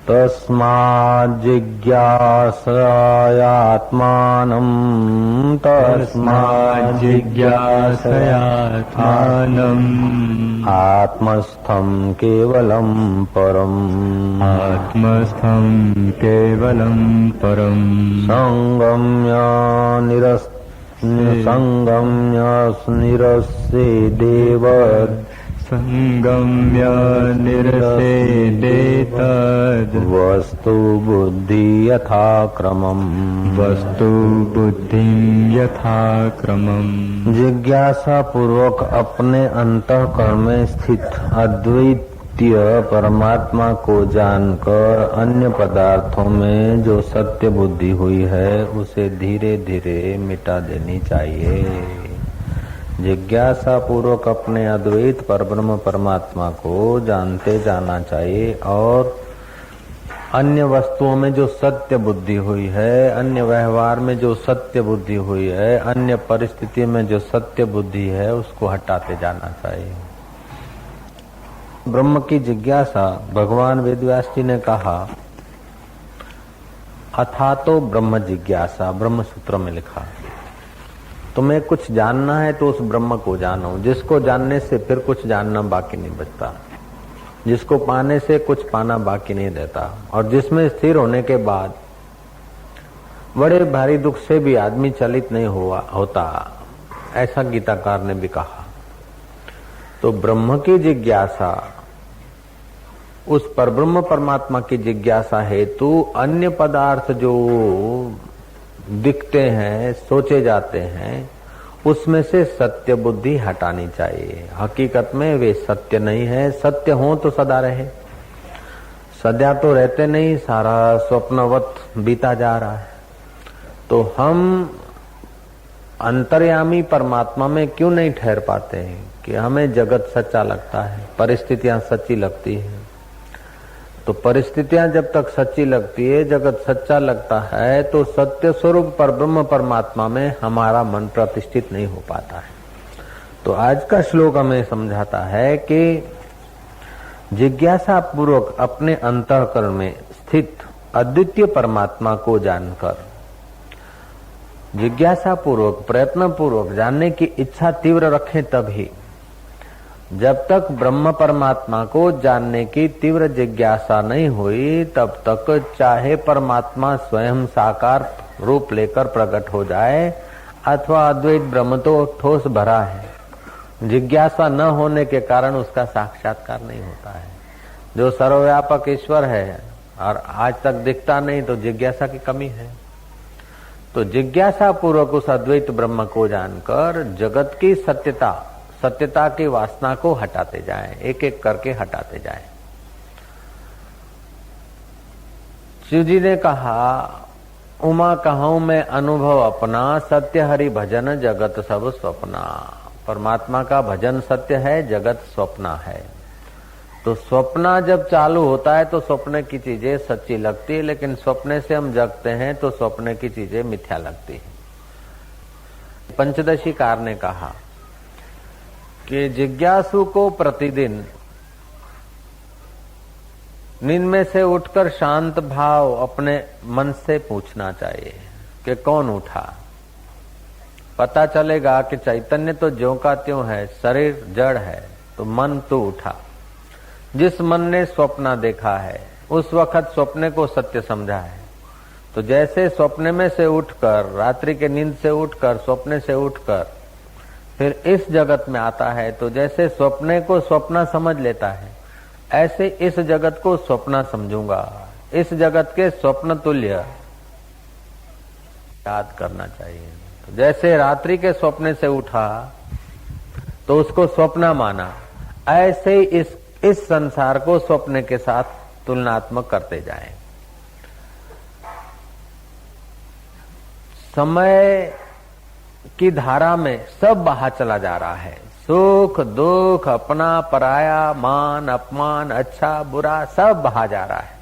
तस्माज्जिज्ञासयात्मानं तस्माज्जिज्ञासयात्मानम् आत्मस्थं केवलं परम् आत्मस्थं केवलं परम् संगम्य निरस्येदेव संगम्य निरसेदेतद् वस्तु बुद्धि यथा क्रमम् वस्तु बुद्धिं यथा क्रमम् जिज्ञासा पूर्वक अपने अंतःकरण में स्थित अद्वितीय परमात्मा को जानकर अन्य पदार्थों में जो सत्य बुद्धि हुई है उसे धीरे धीरे मिटा देनी चाहिए। जिज्ञासा पूर्वक अपने अद्वैत परब्रह्म परमात्मा को जानते जाना चाहिए और अन्य वस्तुओं में जो सत्य बुद्धि हुई है, अन्य व्यवहार में जो सत्य बुद्धि हुई है, अन्य परिस्थिति में जो सत्य बुद्धि है उसको हटाते जाना चाहिए। ब्रह्म की जिज्ञासा भगवान वेदव्यास जी ने कहा अथातो ब्रह्म जिज्ञासा, ब्रह्म सूत्र में लिखा तुम्हें कुछ जानना है तो उस ब्रह्म को जानो, जिसको जानने से फिर कुछ जानना बाकी नहीं बचता, जिसको पाने से कुछ पाना बाकी नहीं रहता, और जिसमें स्थिर होने के बाद बड़े भारी दुख से भी आदमी चलित नहीं होता, ऐसा गीताकार ने भी कहा। तो ब्रह्म की जिज्ञासा, उस परब्रह्म परमात्मा की जिज्ञासा हेतु अन्य पदार्थ जो दिखते हैं, सोचे जाते हैं, उसमें से सत्य बुद्धि हटानी चाहिए। हकीकत में वे सत्य नहीं है। सत्य हो तो सदा रहे, सदा तो रहते नहीं, सारा स्वप्नवत बीता जा रहा है। तो हम अंतर्यामी परमात्मा में क्यों नहीं ठहर पाते हैं कि हमें जगत सच्चा लगता है, परिस्थितियां सच्ची लगती है। तो परिस्थितियां जब तक सच्ची लगती है, जगत सच्चा लगता है, तो सत्य स्वरूप परब्रह्म परमात्मा में हमारा मन प्रतिष्ठित नहीं हो पाता है। तो आज का श्लोक हमें समझाता है कि जिज्ञासा पूर्वक अपने अंतःकरण में स्थित अद्वितीय परमात्मा को जानकर, जिज्ञासा पूर्वक प्रयत्न पूर्वक जानने की इच्छा तीव्र रखें तभी। जब तक ब्रह्म परमात्मा को जानने की तीव्र जिज्ञासा नहीं हुई तब तक चाहे परमात्मा स्वयं साकार रूप लेकर प्रकट हो जाए अथवा अद्वैत ब्रह्म तो ठोस भरा है, जिज्ञासा न होने के कारण उसका साक्षात्कार नहीं होता है। जो सर्वव्यापक ईश्वर है और आज तक दिखता नहीं तो जिज्ञासा की कमी है। तो जिज्ञासा पूर्वक उस अद्वैत ब्रह्म को जानकर जगत की सत्यता की वासना को हटाते जाएं, एक एक करके हटाते जाएं। शिव जी ने कहा उमा कहूं मैं अनुभव अपना, सत्य हरि भजन जगत सब स्वप्ना। परमात्मा का भजन सत्य है, जगत स्वप्ना है। तो स्वप्ना जब चालू होता है तो स्वप्न की चीजें सच्ची लगती है, लेकिन स्वप्ने से हम जगते हैं तो स्वप्न की चीजें मिथ्या लगती है। पंचदशी कार ने कहा कि जिज्ञासु को प्रतिदिन नींद में से उठकर शांत भाव अपने मन से पूछना चाहिए कि कौन उठा। पता चलेगा कि चैतन्य तो ज्यों का त्यों है, शरीर जड़ है, तो मन तो उठा। जिस मन ने स्वप्न देखा है उस वक्त स्वप्ने को सत्य समझा है। तो जैसे स्वप्ने में से उठकर, रात्रि के नींद से उठकर, स्वप्ने से उठकर फिर इस जगत में आता है, तो जैसे स्वप्ने को स्वप्न समझ लेता है, ऐसे इस जगत को स्वप्न समझूंगा। इस जगत के स्वप्न तुल्य याद करना चाहिए। तो जैसे रात्रि के स्वप्ने से उठा तो उसको स्वप्न माना, ऐसे ही इस संसार को स्वप्न के साथ तुलनात्मक करते जाएं। समय की धारा में सब बहा चला जा रहा है। सुख दुख, अपना पराया, मान अपमान, अच्छा बुरा, सब बहा जा रहा है।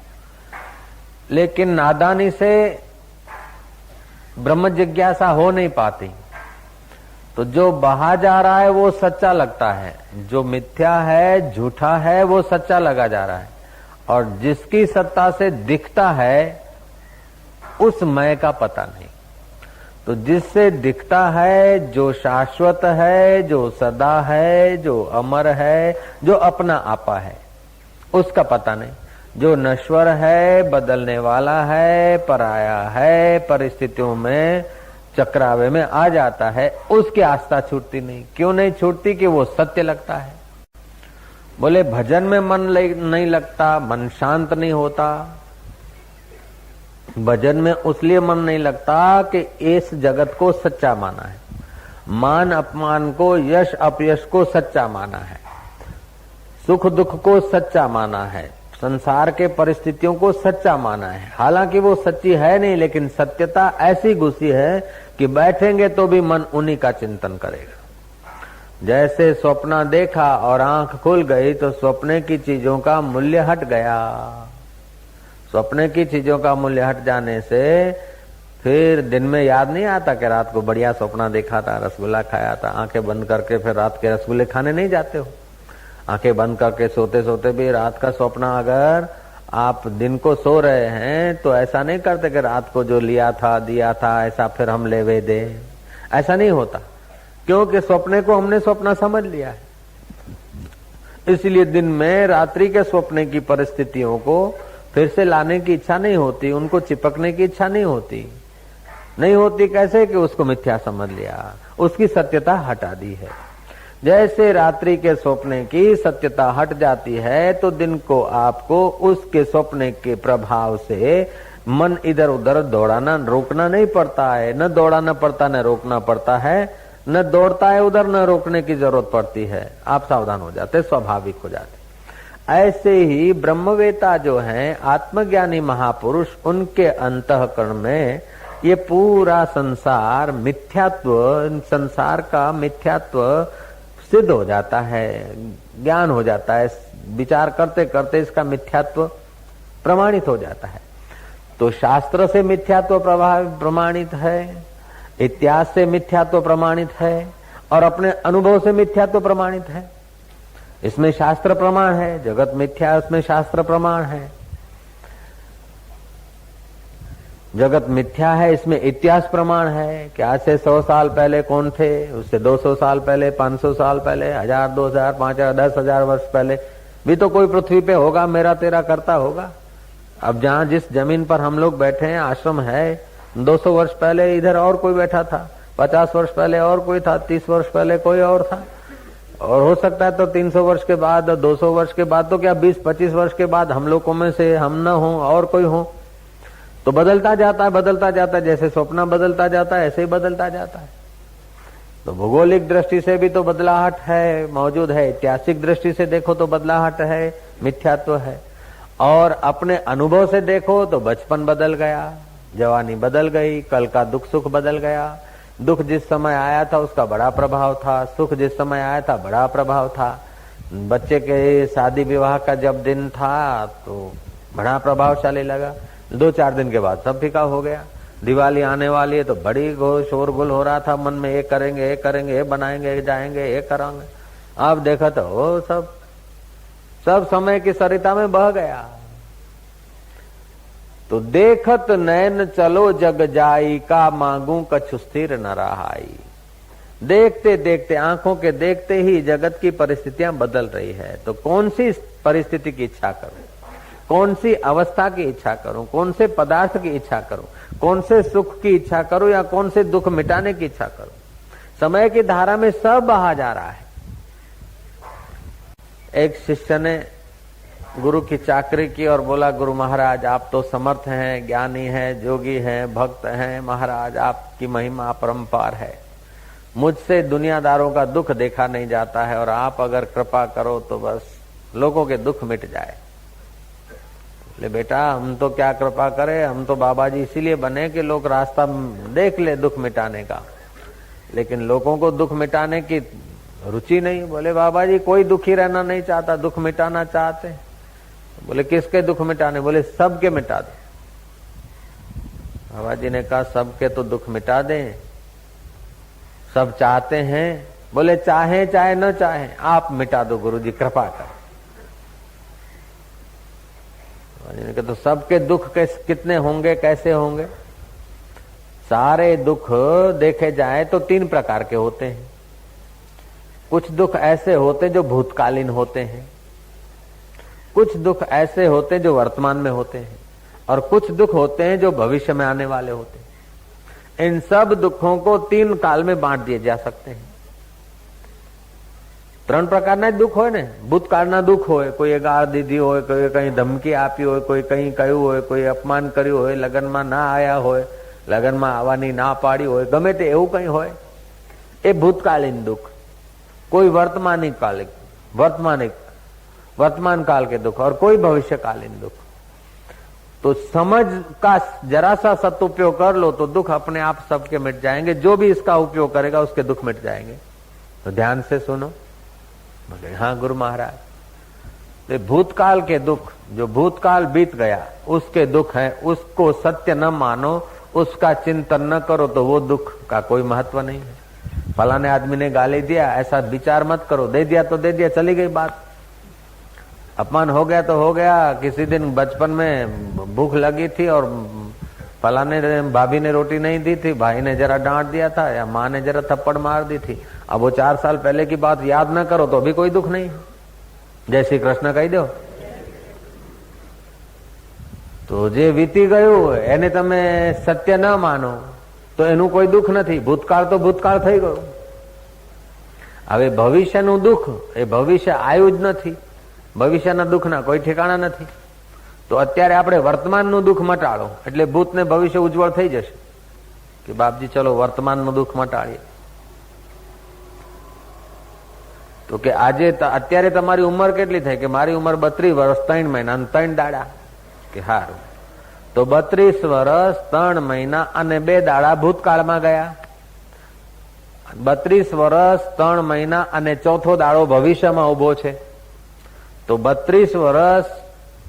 लेकिन नादानी से ब्रह्म जिज्ञासा हो नहीं पाती। तो जो बहा जा रहा है वो सच्चा लगता है, जो मिथ्या है, झूठा है, वो सच्चा लगा जा रहा है। और जिसकी सत्ता से दिखता है उस मय का पता नहीं। तो जिससे दिखता है, जो शाश्वत है, जो सदा है, जो अमर है, जो अपना आपा है, उसका पता नहीं। जो नश्वर है, बदलने वाला है, पराया है, परिस्थितियों में चक्रावे में आ जाता है, उसकी आस्था छूटती नहीं। क्यों नहीं छूटती? कि वो सत्य लगता है। बोले भजन में मन नहीं लगता, मन शांत नहीं होता। भजन में उसलिए मन नहीं लगता कि इस जगत को सच्चा माना है, मान अपमान को, यश अपयश को सच्चा माना है, सुख दुख को सच्चा माना है, संसार के परिस्थितियों को सच्चा माना है। हालांकि वो सच्ची है नहीं, लेकिन सत्यता ऐसी घुसी है कि बैठेंगे तो भी मन उन्हीं का चिंतन करेगा। जैसे स्वप्न देखा और आंख खुल गई तो स्वप्न की चीजों का मूल्य हट गया। स्वप्न की चीजों का मूल्य हट जाने से फिर दिन में याद नहीं आता कि रात को बढ़िया स्वप्न देखा था, रसगुल्ला खाया था। आंखें बंद करके फिर रात के रसगुल्ले खाने नहीं जाते हो। आंखें बंद करके सोते सोते भी रात का स्वप्न, अगर आप दिन को सो रहे हैं तो ऐसा नहीं करते कि रात को जो लिया था, दिया था, ऐसा फिर हम लेवे दे, ऐसा नहीं होता। क्योंकि स्वप्ने को हमने स्वप्न समझ लिया है। इसलिए दिन में रात्रि के स्वप्ने की परिस्थितियों को फिर से लाने की इच्छा नहीं होती, उनको चिपकने की इच्छा नहीं होती। नहीं होती कैसे? कि उसको मिथ्या समझ लिया, उसकी सत्यता हटा दी है। जैसे रात्रि के स्वप्ने की सत्यता हट जाती है तो दिन को आपको उसके स्वप्ने के प्रभाव से मन इधर उधर दौड़ाना रोकना नहीं पड़ता है। न दौड़ाना पड़ता, न रोकना पड़ता है, न दौड़ता है उधर, न रोकने की जरूरत पड़ती है। आप सावधान हो जाते, स्वाभाविक हो जाते। ऐसे ही ब्रह्मवेता जो हैं, आत्मज्ञानी महापुरुष, उनके अंतःकरण में ये पूरा संसार मिथ्यात्व, संसार का मिथ्यात्व सिद्ध हो जाता है, ज्ञान हो जाता है। विचार करते करते इसका मिथ्यात्व प्रमाणित हो जाता है। तो शास्त्र से मिथ्यात्व प्रमाणित है, इतिहास से मिथ्यात्व प्रमाणित है, और अपने अनुभव से मिथ्यात्व प्रमाणित है। इसमें शास्त्र प्रमाण है, जगत मिथ्या, उसमें शास्त्र प्रमाण है। जगत मिथ्या है, इसमें इतिहास प्रमाण है कि आज से 100 साल पहले कौन थे, उससे 200 साल पहले, 500 साल पहले, 1000, 2000, 5000, 10,000 वर्ष पहले भी तो कोई पृथ्वी पे होगा, मेरा तेरा करता होगा। अब जहां जिस जमीन पर हम लोग बैठे हैं, आश्रम है, 200 वर्ष पहले इधर और कोई बैठा था, 50 वर्ष पहले और कोई था, 30 वर्ष पहले कोई और था, और हो सकता है तो 300 वर्ष के बाद, 200 वर्ष के बाद, तो क्या 20-25 वर्ष के बाद हम लोगों में से हम न हो और कोई हो। तो बदलता जाता है, बदलता जाता है। जैसे स्वप्न बदलता जाता है, ऐसे ही बदलता जाता है। तो भौगोलिक दृष्टि से भी तो बदलाहट है, मौजूद है। ऐतिहासिक दृष्टि से देखो तो बदलाहट है, मिथ्यात्व है। और अपने अनुभव से देखो तो बचपन बदल गया, जवानी बदल गई, कल का दुख सुख बदल गया। दुख जिस समय आया था उसका बड़ा प्रभाव था, सुख जिस समय आया था बड़ा प्रभाव था। बच्चे के शादी विवाह का जब दिन था तो बड़ा प्रभावशाली लगा, 2-4 दिन के बाद सब फीका हो गया। दिवाली आने वाली है तो बड़ी शोरगुल हो रहा था मन में, ये करेंगे, ये करेंगे, ये बनाएंगे, ये जाएंगे, ये करेंगे। अब देखा तो वो सब समय की सरिता में बह गया। तो देखत नैन चलो जग जाई, का मांगू कछु स्थिर न रहाई। देखते देखते, आंखों के देखते ही जगत की परिस्थितियां बदल रही है। तो कौन सी परिस्थिति की इच्छा करूं, कौन सी अवस्था की इच्छा करूं, कौन से पदार्थ की इच्छा करूं, कौन से सुख की इच्छा करूं, या कौन से दुख मिटाने की इच्छा करूं। समय की धारा में सब बहा जा रहा है। एक शिष्य ने गुरु की चाकरी की और बोला, गुरु महाराज आप तो समर्थ हैं, ज्ञानी हैं, जोगी हैं, भक्त हैं, महाराज आपकी महिमा अपरंपार है। मुझसे दुनियादारों का दुख देखा नहीं जाता है, और आप अगर कृपा करो तो बस लोगों के दुख मिट जाए। ले बेटा, हम तो क्या कृपा करें, हम तो बाबा जी इसीलिए बने कि लोग रास्ता देख ले दुख मिटाने का, लेकिन लोगों को दुख मिटाने की रुचि नहीं। बोले बाबा जी कोई दुखी रहना नहीं चाहता, दुख मिटाना चाहते। बोले किसके दुख मिटाने? बोले सबके मिटा दे। बाबा जी ने कहा सबके तो दुख मिटा दें, सब चाहते हैं। बोले चाहे चाहे न चाहे आप मिटा दो, गुरु जी कृपा कर। तो सबके दुख कितने होंगे, कैसे होंगे? सारे दुख देखे जाए तो 3 प्रकार के होते हैं। कुछ दुख ऐसे होते जो भूतकालीन होते हैं, कुछ दुख ऐसे होते जो वर्तमान में होते हैं, और कुछ दुख होते हैं जो भविष्य में आने वाले होते हैं। इन सब दुखों को 3 काल में बांट दिए जा सकते हैं। 3 प्रकारना दुख હોય ને, ભૂતકાળના દુખ હોય, કોઈ ગાળ દીધી હોય, કોઈ કઈ ધમકી આપી હોય, કોઈ કઈ કહ્યું હોય, કોઈ અપમાન કર્યું હોય, લગ્નમાં ના આયા હોય, લગ્નમાં આવવાની ના પાડી હોય, ગમે તે એવું કઈ હોય, એ ભૂતકાલીન दुख। कोई वर्तमान काल के दुख और कोई भविष्यकालीन दुख। तो समझ का जरा सा सदुपयोग कर लो तो दुख अपने आप सबके मिट जाएंगे। जो भी इसका उपयोग करेगा उसके दुख मिट जाएंगे। तो ध्यान से सुनो। बोले हाँ गुरु महाराज, तो भूतकाल के दुख, जो भूतकाल बीत गया उसके दुख हैं, उसको सत्य न मानो, उसका चिंतन न करो तो वो दुख का कोई महत्व नहीं है। फलाने आदमी ने गाली दिया, ऐसा विचार मत करो, दे दिया तो दे दिया, चली गई बात। अपमान हो गया तो हो गया। किसी दिन बचपन में भूख लगी थी और फलाने भाभी ने रोटी नहीं दी थी, भाई ने जरा डांट दिया था या माँ ने जरा थप्पड़ मार दी थी। अब वो 4 साल पहले की बात याद न करो तो भी कोई दुख नहीं। जय श्री कृष्ण कही दो। तो जे વીતી ગયું એને તમે સત્ય ન માનો તો એનું કોઈ દુખ નથી। ભૂતકાળ તો ભૂતકાળ થઈ ગયો। હવે ભવિષ્યનું દુખ એ ભવિષ્ય આવ્યું જ નથી। ભવિષ્યના દુખના કોઈ ઠેકાણા નથી। તો અત્યારે આપણે વર્તમાનનું દુખ મટાડો એટલે ભૂત ને ભવિષ્ય ઉજ્જવળ થઈ જશે કે બાપજી ચલો વર્તમાનનું દુખ મટાડીએ। તો કે આજે અત્યારે તમારી ઉંમર કેટલી થઈ? કે મારી ઉંમર 32 વર્ષ 3 મહિના અને 3 દાડા। કે હારું, તો 32 વર્ષ 3 મહિના અને 2 દાડા ભૂતકાળમાં ગયા। 32 વર્ષ 3 મહિના અને ચોથો દાડો ભવિષ્યમાં ઉભો છે। तो 32 वर्ष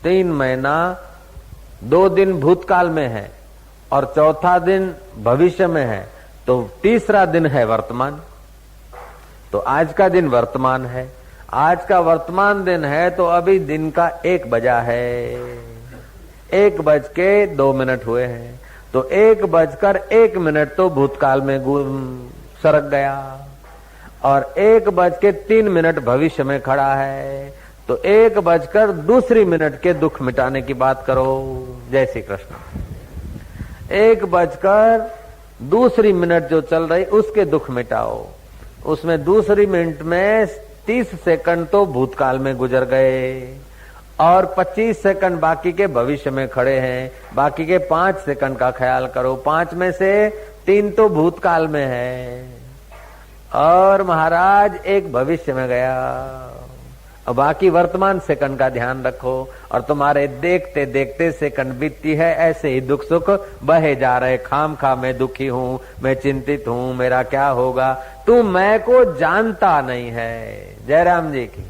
3 महीना 2 दिन भूतकाल में है और चौथा दिन भविष्य में है, तो तीसरा दिन है वर्तमान। तो आज का दिन वर्तमान है। आज का वर्तमान दिन है तो अभी दिन का 1 बजा है। 1:02 हुए हैं। तो 1:01 तो भूतकाल में सरक गया और 1:03 भविष्य में खड़ा है। तो 1:02 के दुख मिटाने की बात करो। जय श्री कृष्ण। 1:02 जो चल रही उसके दुख मिटाओ। उसमें दूसरी मिनट में 30 सेकंड तो भूतकाल में गुजर गए और 25 सेकंड बाकी के भविष्य में खड़े हैं। बाकी के 5 सेकंड का ख्याल करो। 5 में से 3 तो भूतकाल में है और महाराज 1 भविष्य में गया। और बाकी वर्तमान सेकंड का ध्यान रखो और तुम्हारे देखते देखते सेकंड बीतती है। ऐसे ही दुख सुख बहे जा रहे। खाम खा मैं दुखी हूँ, मैं चिंतित हूँ, मेरा क्या होगा। तू मैं को जानता नहीं है। जयराम जी की।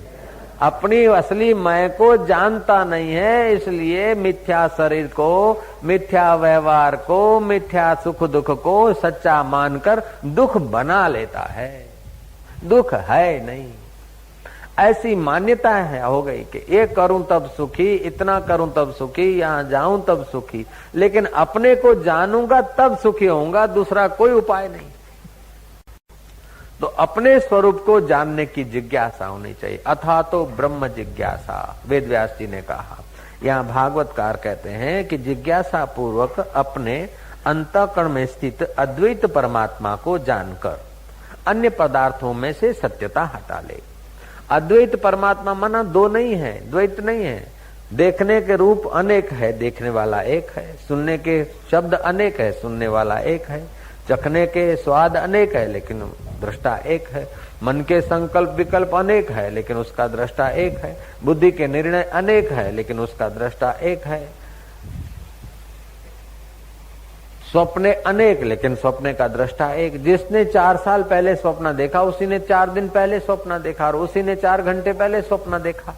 अपनी असली मैं को जानता नहीं है, इसलिए मिथ्या शरीर को, मिथ्या व्यवहार को, मिथ्या सुख दुख को सच्चा मानकर दुख बना लेता है। दुख है नहीं, ऐसी मान्यता है हो गई कि ये करूं तब सुखी, इतना करूं तब सुखी, यहाँ जाऊं तब सुखी। लेकिन अपने को जानूंगा तब सुखी होऊंगा, दूसरा कोई उपाय नहीं। तो अपने स्वरूप को जानने की जिज्ञासा होनी चाहिए। अथा तो ब्रह्म जिज्ञासा, वेद व्यास जी ने कहा। यहाँ भागवतकार कहते हैं कि जिज्ञासा पूर्वक अपने अंतःकरण में स्थित अद्वैत परमात्मा को जानकर अन्य पदार्थों में से सत्यता हटा ले। अद्वैत परमात्मा माना 2 नहीं है, द्वैत नहीं है। देखने के रूप अनेक है, देखने वाला एक है। सुनने के शब्द अनेक है, सुनने वाला एक है। चखने के स्वाद अनेक है, लेकिन दृष्टा एक है। मन के संकल्प विकल्प अनेक है, लेकिन उसका दृष्टा एक है। बुद्धि के निर्णय अनेक है, लेकिन उसका दृष्टा एक है। स्वप्ने अनेक, लेकिन स्वप्ने का दृष्टा एक। जिसने 4 साल पहले स्वप्न देखा उसी ने 4 दिन पहले स्वप्न देखा और उसी ने 4 घंटे पहले स्वप्न देखा।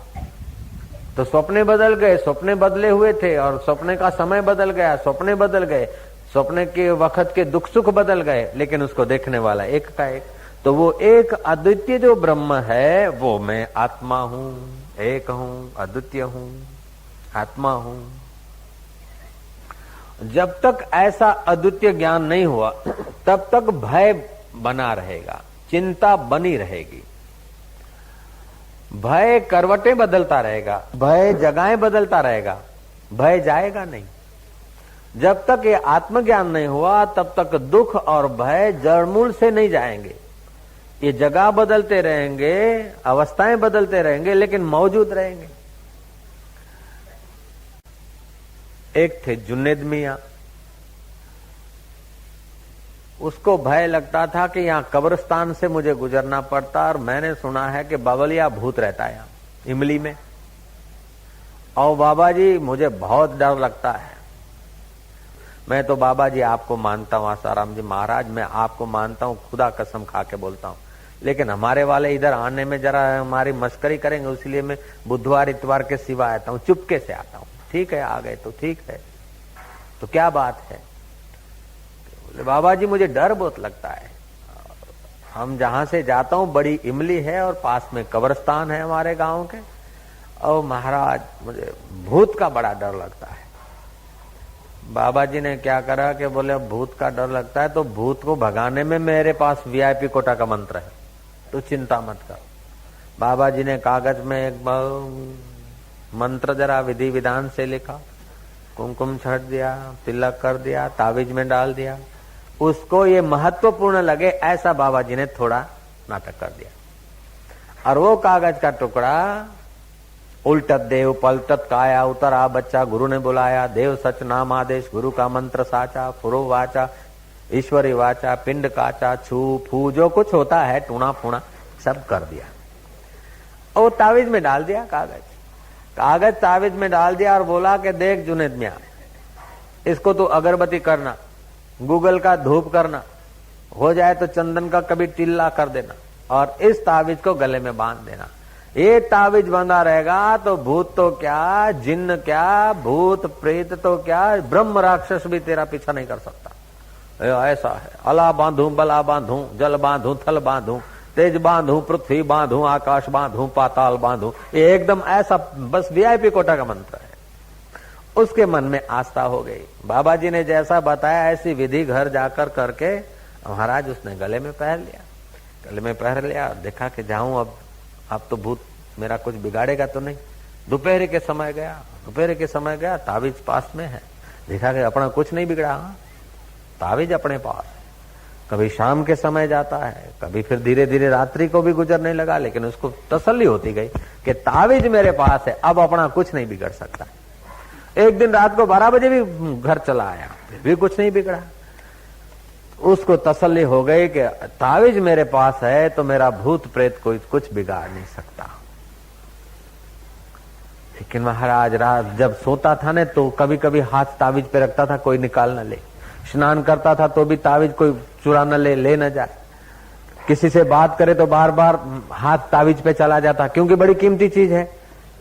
तो स्वप्ने बदल गए, स्वप्ने बदले हुए थे और स्वप्ने का समय बदल गया, स्वप्ने बदल गए, स्वप्ने के वक्त के दुख सुख बदल गए, लेकिन उसको देखने वाला एक का एक। तो वो एक अद्वितीय जो ब्रह्म है वो मैं आत्मा हूँ, एक हूँ, अद्वितीय हूँ, आत्मा हूँ। जब तक ऐसा अद्वितीय ज्ञान नहीं हुआ तब तक भय बना रहेगा, चिंता बनी रहेगी, भय करवटें बदलता रहेगा, भय जगहें बदलता रहेगा, भय जाएगा नहीं। जब तक ये आत्मज्ञान नहीं हुआ तब तक दुख और भय जड़मूल से नहीं जाएंगे। ये जगह बदलते रहेंगे, अवस्थाएं बदलते रहेंगे, लेकिन मौजूद रहेंगे। एक थे जुन्नेद मियां, उसको भय लगता था कि यहाँ कब्रिस्तान से मुझे गुजरना पड़ता, और मैंने सुना है कि बावलिया भूत रहता है यहाँ इमली में। और बाबा जी मुझे बहुत डर लगता है। मैं तो बाबा जी आपको मानता हूँ, आसाराम जी महाराज मैं आपको मानता हूँ, खुदा कसम खा के बोलता हूँ, लेकिन हमारे वाले इधर आने में जरा हमारी मस्करी करेंगे, इसलिए मैं बुधवार इतवार के सिवा आता हूँ, चुपके से आता हूँ। ठीक है, आ गए तो ठीक है, तो क्या बात है? बोले बाबा जी मुझे डर बहुत लगता है, हम जहां से जाता हूँ बड़ी इमली है और पास में कब्रिस्तान है हमारे गांव के, और महाराज मुझे भूत का बड़ा डर लगता है। बाबा जी ने क्या करा कि बोले भूत का डर लगता है तो भूत को भगाने में मेरे पास वीआईपी कोटा का मंत्र है, तो चिंता मत कर। बाबा जी ने कागज में एक मंत्र जरा विधि विधान से लिखा, कुमकुम छट दिया, तिलक कर दिया, ताबीज में डाल दिया। उसको ये महत्वपूर्ण लगे ऐसा बाबा जी ने थोड़ा नाटक कर दिया, और वो कागज का टुकड़ा उल्टत देव पलटत काया, उतरा बच्चा गुरु ने बुलाया, देव सच नाम आदेश, गुरु का मंत्र साचा, फुरो वाचा ईश्वरी वाचा, पिंड काचा, छू फू जो कुछ होता है टूना फूना सब कर दिया, और तावीज में डाल दिया। कागज तावीज में डाल दिया और बोला कि देख जुनेद मियां, इसको तो अगरबत्ती करना, गूगल का धूप करना, हो जाए तो चंदन का कभी टिल्ला कर देना, और इस तावीज को गले में बांध देना। ये तावीज बंधा रहेगा तो भूत तो क्या, जिन्न क्या, भूत प्रेत तो क्या, ब्रह्म राक्षस भी तेरा पीछा नहीं कर सकता। ऐसा है, अला बांधू, बला बांधू, जल बांधू, थल बांधू, तेज बांधू, पृथ्वी बांधू, आकाश बांधू, पाताल बांधू, ये एकदम ऐसा बस वीआईपी कोटा का मंत्र है। उसके मन में आस्था हो गई। बाबा जी ने जैसा बताया ऐसी विधि घर जाकर करके महाराज उसने गले में पहन लिया। गले में पहन लिया, देखा कि जाऊं अब तो भूत मेरा कुछ बिगाड़ेगा तो नहीं। दोपहर के समय गया, तावीज पास में है, देखा कि अपना कुछ नहीं बिगड़ा, तावीज अपने पास। कभी शाम के समय जाता है, कभी फिर धीरे धीरे रात्रि को भी गुजरने लगा, लेकिन उसको तसल्ली होती गई कि तावीज मेरे पास है, अब अपना कुछ नहीं बिगड़ सकता। एक दिन रात को 12 बजे भी घर चला आया, फिर भी कुछ नहीं बिगड़ा। उसको तसल्ली हो गई कि तावीज मेरे पास है तो मेरा भूत प्रेत कोई कुछ बिगाड़ नहीं सकता। लेकिन महाराज रात जब सोता था ने तो कभी कभी हाथ तावीज पे रखता था, कोई निकाल न ले। स्नान करता था तो भी तावीज कोई चुरा न ले न जाए। किसी से बात करे तो बार बार हाथ तावीज पे चला जाता, क्योंकि बड़ी कीमती चीज है,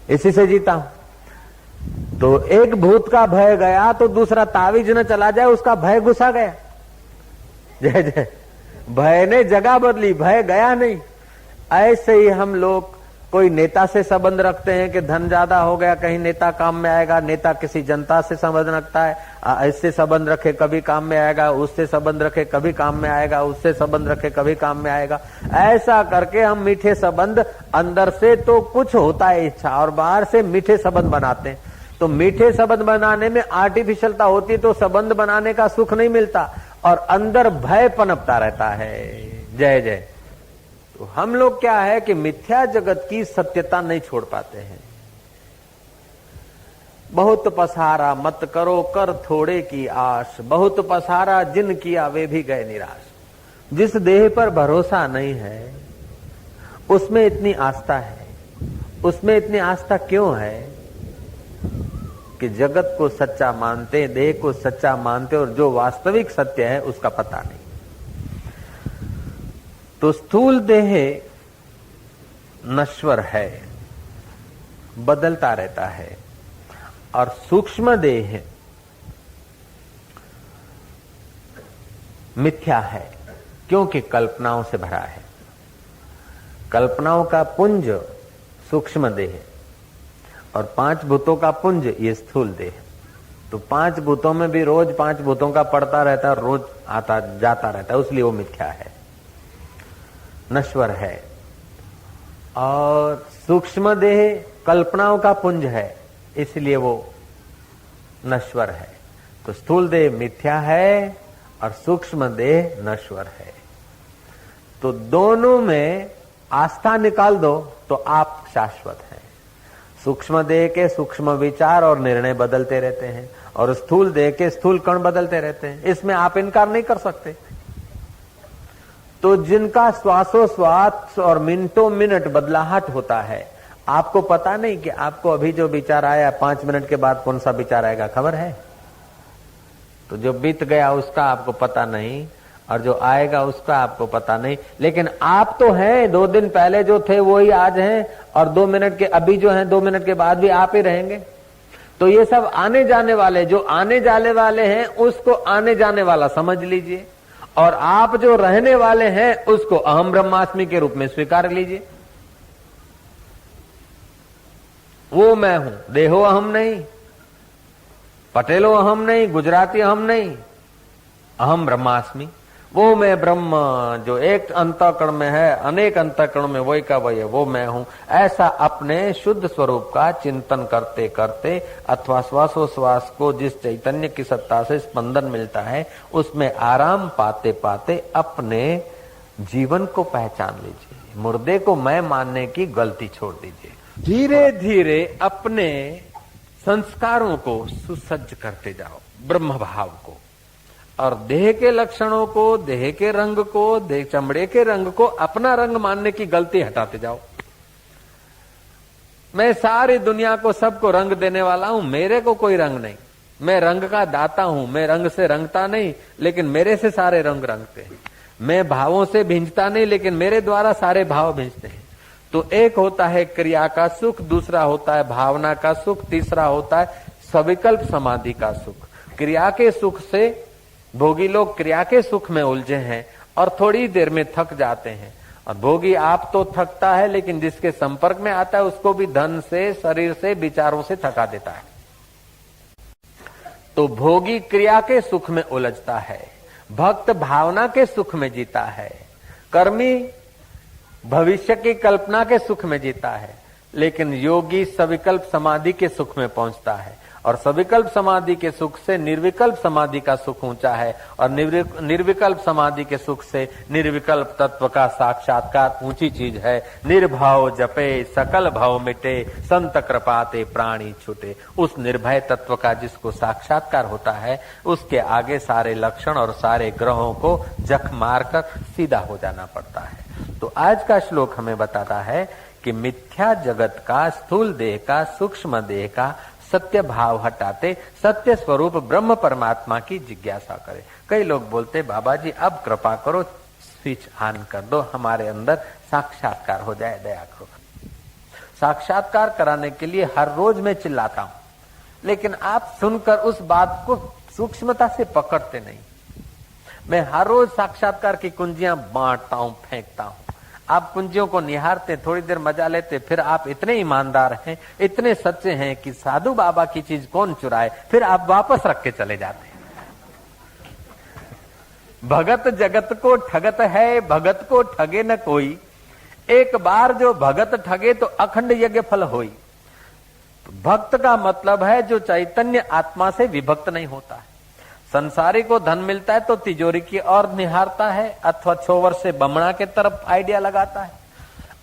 इसी से जीता हूं। तो एक भूत का भय गया तो दूसरा तावीज न चला जाए, उसका भय घुसा गया। जय जय, भय ने जगह बदली, भय गया नहीं। ऐसे ही हम लोग कोई नेता से संबंध रखते हैं कि धन ज्यादा हो गया कहीं नेता काम में आएगा, नेता किसी जनता से संबंध रखता है, इससे संबंध रखे कभी काम में आएगा, उससे संबंध रखे कभी काम में आएगा, उससे संबंध रखे कभी काम में आएगा। ऐसा करके हम मीठे संबंध, अंदर से तो कुछ होता है इच्छा और बाहर से मीठे संबंध बनाते हैं। तो मीठे संबंध बनाने में आर्टिफिशियलता होती है तो संबंध बनाने का सुख नहीं मिलता और अंदर भय पनपता रहता है। जय जय। तो हम लोग क्या है कि मिथ्या जगत की सत्यता नहीं छोड़ पाते हैं। बहुत पसारा मत करो कर थोड़े की आश, बहुत पसारा जिन किया वे भी गए निराश। जिस देह पर भरोसा नहीं है उसमें इतनी आस्था है। उसमें इतनी आस्था क्यों है कि जगत को सच्चा मानते, देह को सच्चा मानते और जो वास्तविक सत्य है उसका पता नहीं। तो स्थूल देह नश्वर है, बदलता रहता है, और सूक्ष्म देह मिथ्या है क्योंकि कल्पनाओं से भरा है। कल्पनाओं का पुंज सूक्ष्म देह और 5 भूतों का पुंज ये स्थूल देह। तो 5 भूतों में भी रोज 5 भूतों का पड़ता रहता है, रोज आता जाता रहता है, इसलिए वो मिथ्या है, नश्वर है। और सूक्ष्म देह कल्पनाओं का पुंज है, इसलिए वो नश्वर है। तो स्थूल देह मिथ्या है और सूक्ष्म देह नश्वर है। तो दोनों में आस्था निकाल दो तो आप शाश्वत हैं। सूक्ष्म देह के सूक्ष्म विचार और निर्णय बदलते रहते हैं और स्थूल देह के स्थूल कण बदलते रहते हैं, इसमें आप इनकार नहीं कर सकते। तो जिनका श्वासोश्वास और मिनटों मिनट बदलाहट होता है, आपको पता नहीं कि आपको अभी जो विचार आया 5 मिनट के बाद कौन सा विचार आएगा, खबर है? तो जो बीत गया उसका आपको पता नहीं और जो आएगा उसका आपको पता नहीं, लेकिन आप तो हैं, 2 दिन पहले जो थे वही आज हैं और 2 मिनट के अभी जो हैं 2 मिनट के बाद भी आप ही रहेंगे। तो ये सब आने जाने वाले, जो आने जाने वाले हैं उसको आने जाने वाला समझ लीजिए और आप जो रहने वाले हैं उसको अहम ब्रह्मास्मि के रूप में स्वीकार लीजिए। वो मैं हूं, देहो अहम नहीं, पटेलो अहम नहीं, गुजराती अहम नहीं, अहम ब्रह्मास्मि। वो मैं ब्रह्म जो एक अंतःकरण में है, अनेक अंतःकरण में वही का वही है, वो मैं हूं। ऐसा अपने शुद्ध स्वरूप का चिंतन करते करते अथवा श्वासोश्वास को जिस चैतन्य की सत्ता से स्पंदन मिलता है उसमें आराम पाते पाते अपने जीवन को पहचान लीजिए। मुर्दे को मैं मानने की गलती छोड़ दीजिए। धीरे धीरे अपने संस्कारों को सुसज्ज करते जाओ, ब्रह्म भाव को, और देह के लक्षणों को, देह के रंग को, देह चमड़े के रंग को अपना रंग मानने की गलती हटाते जाओ। मैं सारी दुनिया को, सबको रंग देने वाला हूं, मेरे को कोई रंग नहीं, मैं रंग का दाता हूं, मैं रंग से रंगता नहीं लेकिन मेरे से सारे रंग रंगते हैं। मैं भावों से भिंजता नहीं लेकिन मेरे द्वारा सारे भाव भिंजते हैं। तो एक होता है क्रिया का सुख, दूसरा होता है भावना का सुख, तीसरा होता है सविकल्प समाधि का सुख। क्रिया के सुख से भोगी लोग क्रिया के सुख में उलझे हैं और थोड़ी देर में थक जाते हैं, और भोगी आप तो थकता है लेकिन जिसके संपर्क में आता है उसको भी धन से, शरीर से, विचारों से थका देता है। तो भोगी क्रिया के सुख में उलझता है, भक्त भावना के सुख में जीता है, कर्मी भविष्य की कल्पना के सुख में जीता है, लेकिन योगी सविकल्प समाधि के सुख में पहुंचता है। और सविकल्प समाधि के सुख से निर्विकल्प समाधि का सुख ऊंचा है और निर्विकल्प समाधि के सुख से निर्विकल्प तत्व का साक्षात्कार ऊंची चीज है। निर्भाव जपे सकल भव मिटे, संत कृपाते प्राणी छूटे। उस निर्भय तत्व का जिसको साक्षात्कार होता है उसके आगे सारे लक्षण और सारे ग्रहों को जख मारकर सीधा हो जाना पड़ता है। तो आज का श्लोक हमें बताता है कि मिथ्या जगत का, स्थूल देह का, सूक्ष्म देह का सत्य भाव हटाते सत्य स्वरूप ब्रह्म परमात्मा की जिज्ञासा करें। कई लोग बोलते बाबा जी अब कृपा करो, स्विच ऑन कर दो, हमारे अंदर साक्षात्कार हो जाए, दया करो। साक्षात्कार कराने के लिए हर रोज मैं चिल्लाता हूं, लेकिन आप सुनकर उस बात को सूक्ष्मता से पकड़ते नहीं। मैं हर रोज साक्षात्कार की कुंजियां बांटता हूं, फेंकता हूं। आप कुंजियों को निहारते, थोड़ी देर मजा लेते, फिर आप इतने ईमानदार हैं, इतने सच्चे हैं कि साधु बाबा की चीज कौन चुराए, फिर आप वापस रख के चले जाते हैं। भगत जगत को ठगत है, भगत को ठगे न कोई, एक बार जो भगत ठगे तो अखंड यज्ञ फल होई। भक्त का मतलब है जो चैतन्य आत्मा से विभक्त नहीं होता है। संसारी को धन मिलता है तो तिजोरी की ओर निहारता है अथवा छोवर से बमणा के तरफ आइडिया लगाता है,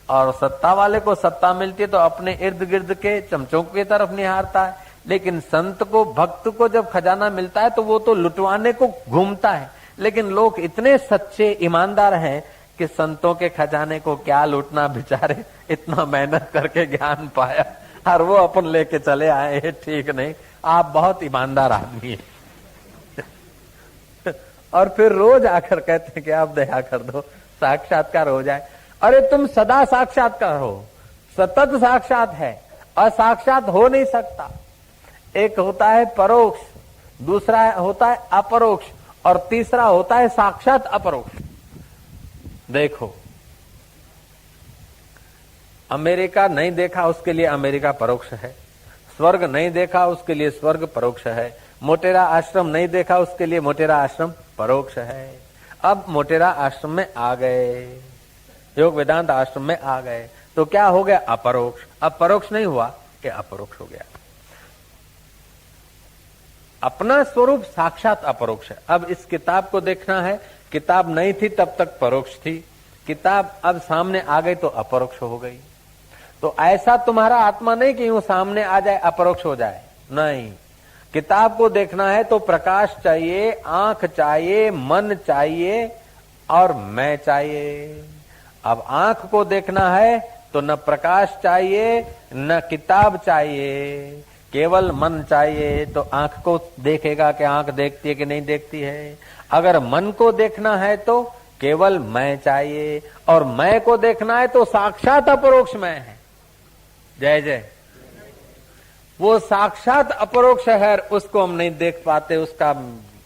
और सत्ता वाले को सत्ता मिलती है तो अपने इर्द गिर्द के चमचों की तरफ निहारता है। लेकिन संत को, भक्त को जब खजाना मिलता है तो वो तो लुटवाने को घूमता है। लेकिन लोग इतने सच्चे ईमानदार हैं कि संतों के खजाने को क्या लूटना, बेचारे इतना मेहनत करके ज्ञान पाया और वो अपन लेके चले आए। ठीक नहीं, आप बहुत ईमानदार आदमी है। और फिर रोज आकर कहते हैं कि आप दया कर दो, साक्षात्कार हो जाए। अरे तुम सदा साक्षात्कार हो, सतत साक्षात है, असाक्षात हो नहीं सकता। एक होता है परोक्ष, दूसरा होता है अपरोक्ष, और तीसरा होता है साक्षात अपरोक्ष। देखो, अमेरिका नहीं देखा उसके लिए अमेरिका परोक्ष है, स्वर्ग नहीं देखा उसके लिए स्वर्ग परोक्ष है, मोटेरा आश्रम नहीं देखा उसके लिए मोटेरा आश्रम परोक्ष है। अब मोटेरा आश्रम में आ गए, योग वेदांत आश्रम में आ गए तो क्या हो गया? अपरोक्ष। अब परोक्ष नहीं हुआ कि अपरोक्ष हो गया। अपना स्वरूप साक्षात अपरोक्ष है। अब इस किताब को देखना है, किताब नहीं थी तब तक परोक्ष थी, किताब अब सामने आ गई तो अपरोक्ष हो गई। तो ऐसा तुम्हारा आत्मा नहीं कि यूं सामने आ जाए अपरोक्ष हो जाए, नहीं। किताब को देखना है तो प्रकाश चाहिए, आंख चाहिए, मन चाहिए और मैं चाहिए। अब आंख को देखना है तो न प्रकाश चाहिए न किताब चाहिए, केवल मन चाहिए। तो आंख को देखेगा कि आंख देखती है कि नहीं देखती है। अगर मन को देखना है तो केवल मैं चाहिए, और मैं को देखना है तो साक्षात अपरोक्ष मैं है। जय जय। वो साक्षात अपरोक्ष है, उसको हम नहीं देख पाते। उसका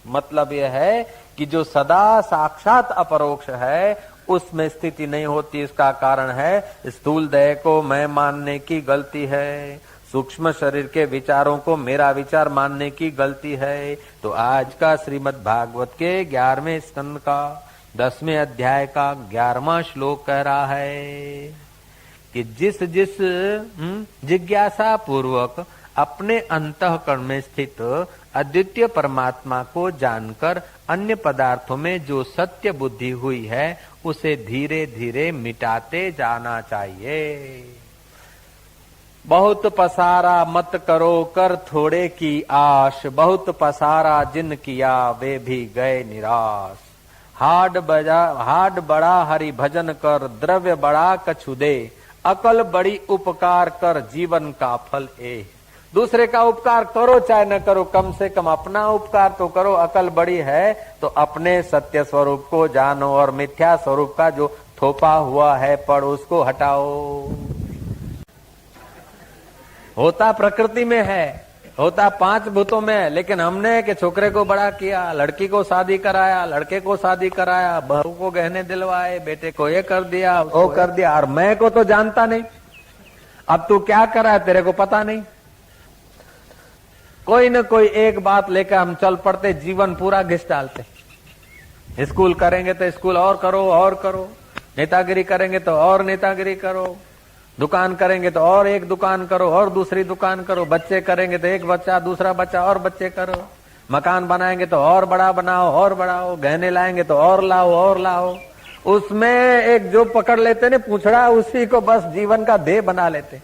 मतलब यह है कि जो सदा साक्षात अपरोक्ष है उसमें स्थिति नहीं होती। इसका कारण है स्थूल देह को मैं मानने की गलती है, सूक्ष्म शरीर के विचारों को मेरा विचार मानने की गलती है। तो आज का श्रीमद् भागवत के 11वें स्कंद का 10वें अध्याय का 11वां श्लोक कह रहा है कि जिस जिस जिज्ञासा पूर्वक अपने अंतःकरण में स्थित अद्वितीय परमात्मा को जानकर अन्य पदार्थों में जो सत्य बुद्धि हुई है उसे धीरे धीरे मिटाते जाना चाहिए। बहुत पसारा मत करो कर थोड़े की आश, बहुत पसारा जिन किया वे भी गए निराश। हाड बड़ा हरि भजन कर, द्रव्य बड़ा कछु दे, अकल बड़ी उपकार कर, जीवन का फल ए। दूसरे का उपकार करो चाहे न करो, कम से कम अपना उपकार तो करो। अकल बड़ी है तो अपने सत्य स्वरूप को जानो और मिथ्या स्वरूप का जो थोपा हुआ है पड़ उसको हटाओ। होता प्रकृति में है, होता 5 भूतों में है, लेकिन हमने के छोकरे को बड़ा किया, लड़की को शादी कराया, लड़के को शादी कराया, बहू को गहने दिलवाए, बेटे को ये कर दिया वो कर दिया, और मैं को तो जानता नहीं। अब तू क्या कर रहा है तेरे को पता नहीं। कोई न कोई एक बात लेकर हम चल पड़ते, जीवन पूरा घिस डालते। स्कूल करेंगे तो स्कूल और करो, नेतागिरी करेंगे तो और नेतागिरी करो, दुकान करेंगे तो और एक दुकान करो और दूसरी दुकान करो, बच्चे करेंगे तो एक बच्चा दूसरा बच्चा और बच्चे करो, मकान बनाएंगे तो और बड़ा बनाओ और बढ़ाओ, गहने लाएंगे तो और लाओ। उसमें एक जो पकड़ लेते ने पूछड़ा, उसी को बस जीवन का ध्येय बना लेते।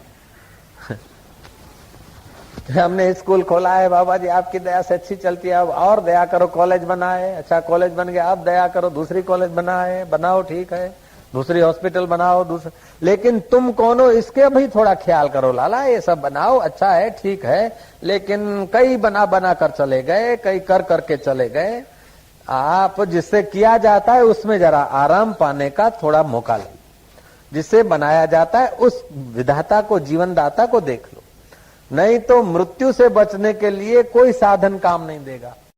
हमने स्कूल खोला है बाबा जी, आपकी दया से अच्छी चलती है, अब और दया करो, कॉलेज बनाए, अच्छा कॉलेज बन गया, अब दया करो दूसरी कॉलेज बनाओ, ठीक है, दूसरी हॉस्पिटल बनाओ, लेकिन तुम कौन हो इसके भी थोड़ा ख्याल करो लाला। ये सब बनाओ, अच्छा है, ठीक है, लेकिन कई बना कर चले गए, कई कर करके चले गए। आप जिससे किया जाता है उसमें जरा आराम पाने का थोड़ा मौका लो। जिससे बनाया जाता है उस विधाता को, जीवनदाता को देख लो, नहीं तो मृत्यु से बचने के लिए कोई साधन काम नहीं देगा।